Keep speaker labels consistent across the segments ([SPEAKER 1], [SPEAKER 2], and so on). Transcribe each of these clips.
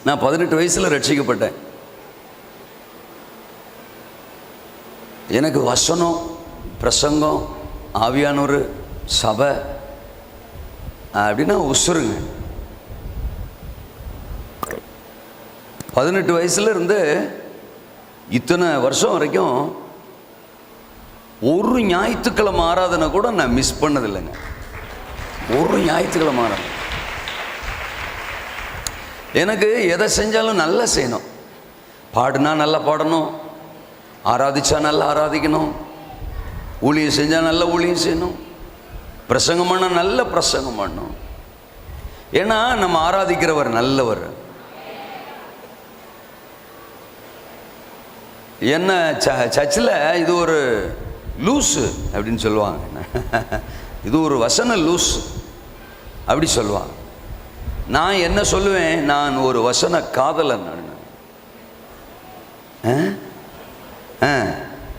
[SPEAKER 1] நான் 18 வயசில் ரட்சிக்கப்பட்டேன். எனக்கு வசனம், பிரசங்கம், ஆவியானவர், சபை அப்படின்னா உசுருங்க. 18 வயசுல இருந்து இத்தனை வருஷம் வரைக்கும் ஒரு ஞாயிற்றுக்கிழமை ஆராதனை கூட நான் மிஸ் பண்ணதில்லைங்க. ஒரு ஞாயிற்றுக்கிழமை ஆராதனை. எனக்கு எதை செஞ்சாலும் நல்லா செய்யணும். பாடுனா நல்லா பாடணும், ஆராதிச்சா நல்லா ஆராதிக்கணும், ஊழியம் செஞ்சால் நல்ல ஊழியம் செய்யணும், பிரசங்கம் பண்ணால் நல்ல பிரசங்கம் பண்ணணும். ஏன்னா நம்ம ஆராதிக்கிறவர் நல்லவர். என்ன சர்ச்சில் இது ஒரு லூஸு அப்படின்னு சொல்லுவாங்க, இது ஒரு வசன லூஸ் அப்படி சொல்லுவாங்க. நான் என்ன சொல்லுவேன், நான் ஒரு வசன காதலன்.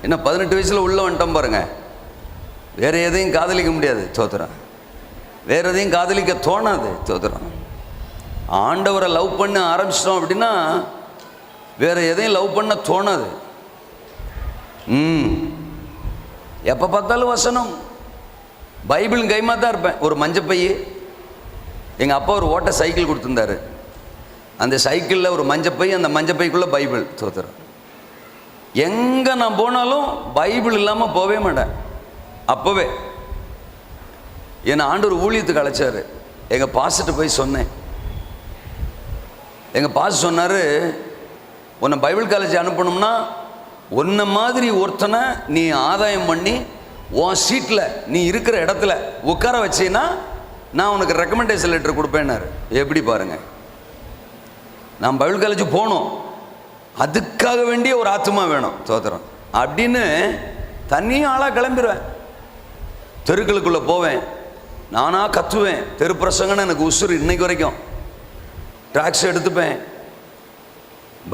[SPEAKER 1] என்ன 18 வயசில் உள்ள வந்துட்டோம் பாருங்க. வேற எதையும் காதலிக்க முடியாது, தோத்துறோம். வேற எதையும் காதலிக்க தோணாது, தோத்துறோம். ஆண்டவரை லவ் பண்ண ஆரம்பிச்சிட்டோம் அப்படின்னா வேற எதையும் லவ் பண்ண தோணாது. எப்போ பார்த்தாலும் வசனம், பைபிள் கைமா தான் இருப்பேன். ஒரு மஞ்சப்பை, எங்கள் அப்பா ஒரு ஓட்ட சைக்கிள் கொடுத்துருந்தாரு. அந்த சைக்கிளில் ஒரு மஞ்சப்பை, அந்த மஞ்சப்பைக்குள்ளே பைபிள். தோத்துறோம். எங்கே நான் போனாலும் பைபிள் இல்லாமல் போவே மாட்டேன். அப்போவே என்னை ஆண்டவர் ஊழியத்துக்கு அழைச்சார். எங்கள் பாஸ்ட்டு போய் சொன்னேன். எங்கள் பாஸ் சொன்னார், உன்னை பைபிள் காலேஜ் அனுப்பணும்னா உன்னை மாதிரி ஒருத்தனை நீ ஆதாயம் பண்ணி உன் சீட்டில் நீ இருக்கிற இடத்துல உட்கார வச்சேன்னா நான் உனக்கு ரெக்கமெண்டேஷன் லெட்டர் கொடுப்பேன்னாரு. எப்படி பாருங்க, நான் பைபிள் காலேஜ் போகணும், அதுக்காக வேண்டிய ஒரு ஆத்மா வேணும், தோத்திரம் அப்படின்னு தனியும் ஆளாக கிளம்பிடுவேன். தெருக்களுக்குள்ளே போவேன், நானாக கத்துவேன். தெரு பிரசங்கன்னு எனக்கு உசுறு இன்னைக்கு வரைக்கும். ட்ராக்ஸ் எடுத்துப்பேன்,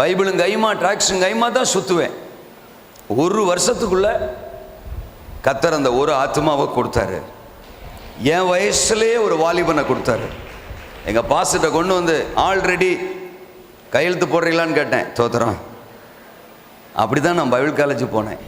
[SPEAKER 1] பைபிளும் கைமா ட்ராக்ஸும் கைமா தான் சுற்றுவேன். ஒரு வருஷத்துக்குள்ள கர்த்தர் அந்த ஒரு ஆத்மாவை கொடுத்தாரு. என் வயசுலேயே ஒரு வாலிபனை கொடுத்தாரு. எங்கள் பாஸ்ட்டை கொண்டு வந்து ஆல்ரெடி கையெழுத்து போடுறீங்களான்னு கேட்டேன். தோத்துறோம். அப்படி தான் நான் பைபிள் காலேஜ் போனேன்.